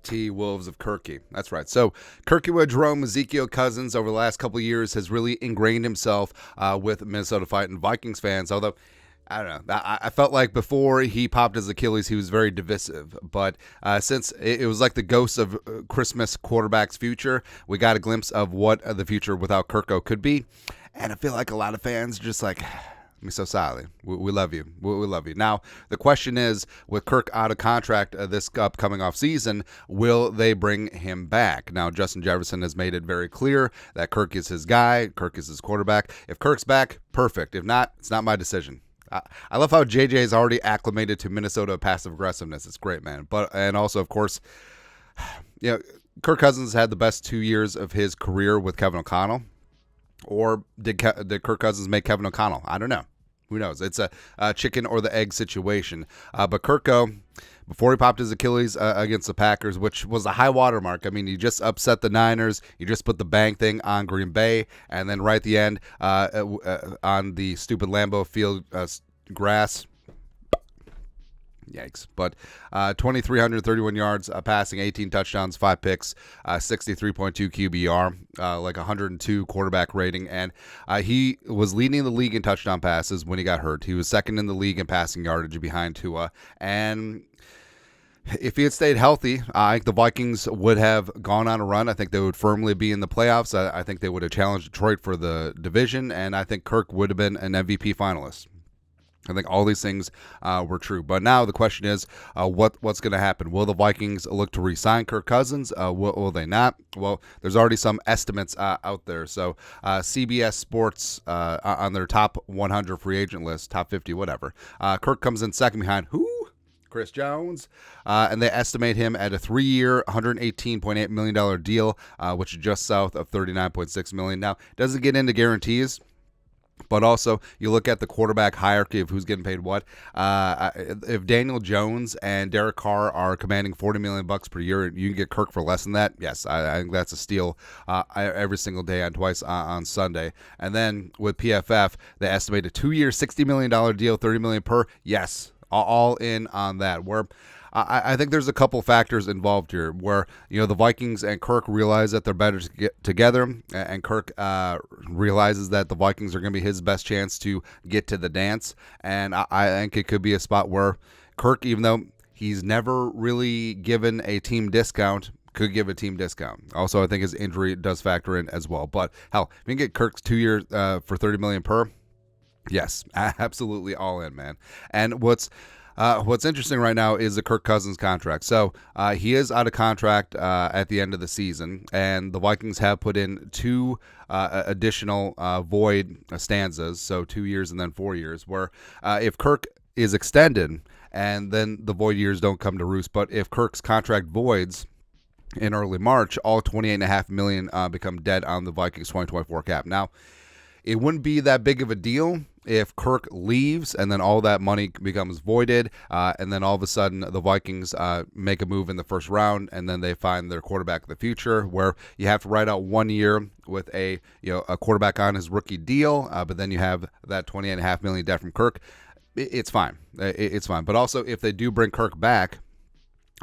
T-Wolves of Kirky. That's right. So Kirky with Jerome, Ezekiel Cousins over the last couple of years has really ingrained himself with Minnesota fighting Vikings fans, although I don't know. I felt like before he popped his Achilles, he was very divisive. But since it was like the ghost of Christmas quarterback's future, we got a glimpse of what the future without Kirko could be. And I feel like a lot of fans are just like, me so silent. We love you. We love you. Now, the question is, with Kirk out of contract this upcoming offseason, will they bring him back? Now, Justin Jefferson has made it very clear that Kirk is his guy. Kirk is his quarterback. If Kirk's back, perfect. If not, it's not my decision. I love how JJ is already acclimated to Minnesota passive aggressiveness. It's great, man. And also, of course, Kirk Cousins had the best 2 years of his career with Kevin O'Connell. Or did Kirk Cousins make Kevin O'Connell? I don't know. Who knows? It's a chicken or the egg situation. But Kirko, before he popped his Achilles against the Packers, which was a high water mark. I mean, you just upset the Niners. You just put the bang thing on Green Bay. And then right at the end, on the stupid Lambeau Field grass. Yikes. But 2,331 yards passing, 18 touchdowns, 5 picks, 63.2 QBR, like 102 quarterback rating. And he was leading the league in touchdown passes when he got hurt. He was second in the league in passing yardage behind Tua. And if he had stayed healthy, I think the Vikings would have gone on a run. I think they would firmly be in the playoffs. I think they would have challenged Detroit for the division. And I think Kirk would have been an MVP finalist. I think all these things were true. But now the question is, what's going to happen? Will the Vikings look to re-sign Kirk Cousins? Will they not? Well, there's already some estimates out there. So CBS Sports on their top 100 free agent list, top 50, whatever. Kirk comes in second behind who? Chris Jones, and they estimate him at a 3-year, $118.8 million deal, which is just south of $39.6 million. Now, it doesn't get into guarantees. But also, you look at the quarterback hierarchy of who's getting paid what. If Daniel Jones and Derek Carr are commanding $40 million per year, you can get Kirk for less than that. Yes, I think that's a steal every single day and twice on Sunday. And then with PFF, they estimate a 2-year, $60 million deal, $30 million per. Yes, all in on that. Where I think there's a couple factors involved here where, the Vikings and Kirk realize that they're better to get together, and Kirk realizes that the Vikings are going to be his best chance to get to the dance. And I think it could be a spot where Kirk, even though he's never really given a team discount, could give a team discount. Also, I think his injury does factor in as well. But hell, if you can get Kirk's 2 years for $30 million per, yes, absolutely all in, man. And what's interesting right now is the Kirk Cousins contract. So he is out of contract at the end of the season, and the Vikings have put in 2 additional void stanzas, so 2 years and then 4 years, where if Kirk is extended and then the void years don't come to roost, but if Kirk's contract voids in early March, all $28.5 million become dead on the Vikings 2024 cap. Now, it wouldn't be that big of a deal if Kirk leaves and then all that money becomes voided, and then all of a sudden the Vikings make a move in the first round, and then they find their quarterback of the future, where you have to write out 1 year with a quarterback on his rookie deal, but then you have that $28.5 million debt from Kirk. It's fine. It's fine. But also, if they do bring Kirk back,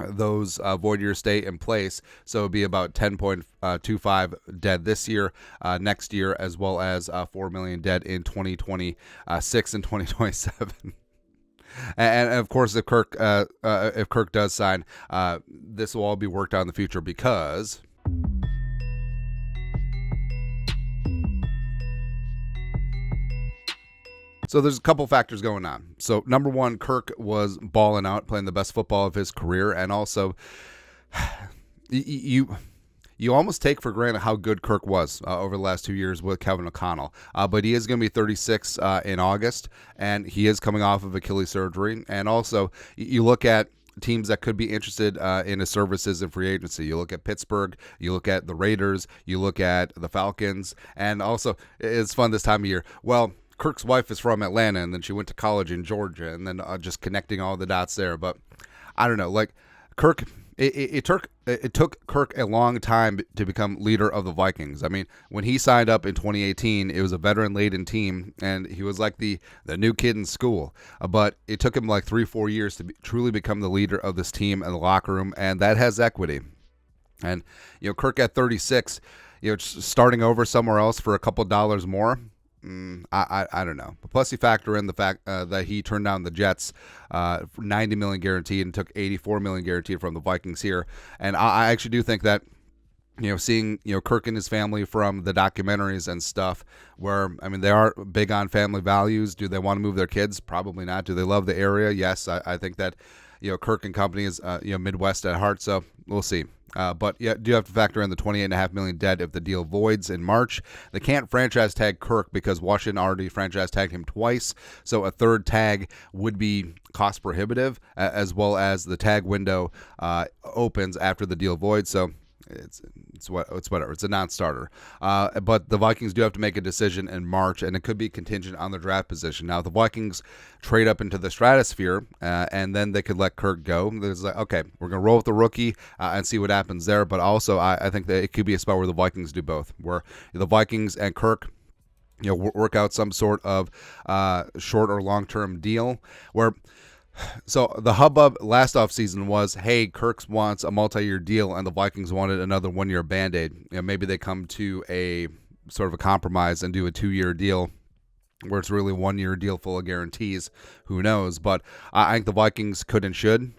those void years stay in place, so it'll be about 10.25 dead this year, next year, as well as $4 million dead in 2026 and 2027. And of course, if Kirk does sign, this will all be worked out in the future because. So there's a couple factors going on. So number one, Kirk was balling out, playing the best football of his career, and also you almost take for granted how good Kirk was over the last 2 years with Kevin O'Connell. But he is going to be 36 in August, and he is coming off of Achilles surgery. And also, you look at teams that could be interested in his services in free agency. You look at Pittsburgh, you look at the Raiders, you look at the Falcons, and also it's fun this time of year. Well, Kirk's wife is from Atlanta, and then she went to college in Georgia, and then just connecting all the dots there. But I don't know, like Kirk, it took Kirk a long time to become leader of the Vikings. I mean, when he signed up in 2018, it was a veteran-laden team, and he was like the new kid in school. But it took him like 3-4 years to truly become the leader of this team and the locker room, and that has equity. And Kirk at 36, starting over somewhere else for a couple dollars more. I don't know. But plus, you factor in the fact that he turned down the Jets for $90 million guaranteed and took $84 million guaranteed from the Vikings here. And I actually do think that seeing Kirk and his family from the documentaries and stuff, where they are big on family values. Do they want to move their kids? Probably not. Do they love the area? Yes, I think that Kirk and company is Midwest at heart. So we'll see. But you do have to factor in the $28.5 million dead if the deal voids in March. They can't franchise tag Kirk because Washington already franchise tagged him twice. So a third tag would be cost prohibitive, as well as the tag window opens after the deal voids. So it's whatever. It's a non-starter. But the Vikings do have to make a decision in March, and it could be contingent on the draft position. Now, if the Vikings trade up into the stratosphere, and then they could let Kirk go, there's like, okay, we're going to roll with the rookie and see what happens there. But also, I think that it could be a spot where the Vikings do both, where the Vikings and Kirk work out some sort of short or long-term deal where. So the hubbub last offseason was, hey, Kirk wants a multi-year deal and the Vikings wanted another one-year Band-Aid. Maybe they come to a sort of a compromise and do a 2-year deal where it's really a 1-year deal full of guarantees. Who knows? But I think the Vikings could and should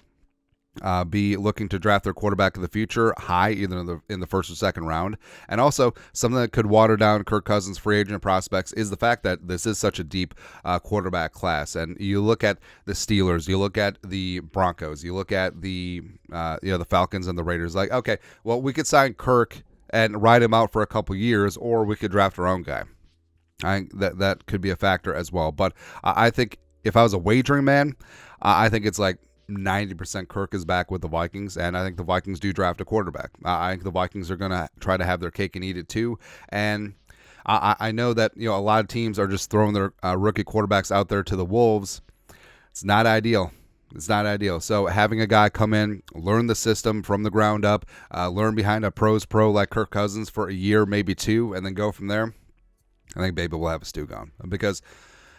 be looking to draft their quarterback of the future high, either in the first or second round. And also, something that could water down Kirk Cousins' free agent prospects is the fact that this is such a deep quarterback class. And you look at the Steelers, you look at the Broncos, you look at the the Falcons and the Raiders. Like, okay, well, we could sign Kirk and ride him out for a couple years, or we could draft our own guy. I think that could be a factor as well. But I think if I was a wagering man, I think it's like 90% Kirk is back with the Vikings, and I think the Vikings do draft a quarterback. I think the Vikings are going to try to have their cake and eat it too, and I know that a lot of teams are just throwing their rookie quarterbacks out there to the wolves. It's not ideal. It's not ideal. So having a guy come in, learn the system from the ground up, learn behind a pro's pro like Kirk Cousins for a year, maybe 2, and then go from there, I think baby will have a stew going. Because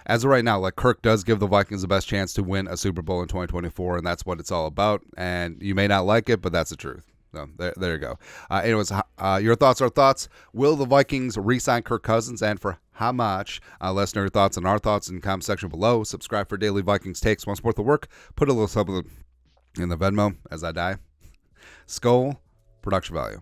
as of right now, like, Kirk does give the Vikings the best chance to win a Super Bowl in 2024, and that's what it's all about. And you may not like it, but that's the truth. So there you go. Anyways, your thoughts are thoughts. Will the Vikings re-sign Kirk Cousins, and for how much? Let us know your thoughts and our thoughts in the comment section below. Subscribe for daily Vikings takes. Want to support the work? Put a little something in the Venmo as I die. Skull, production value.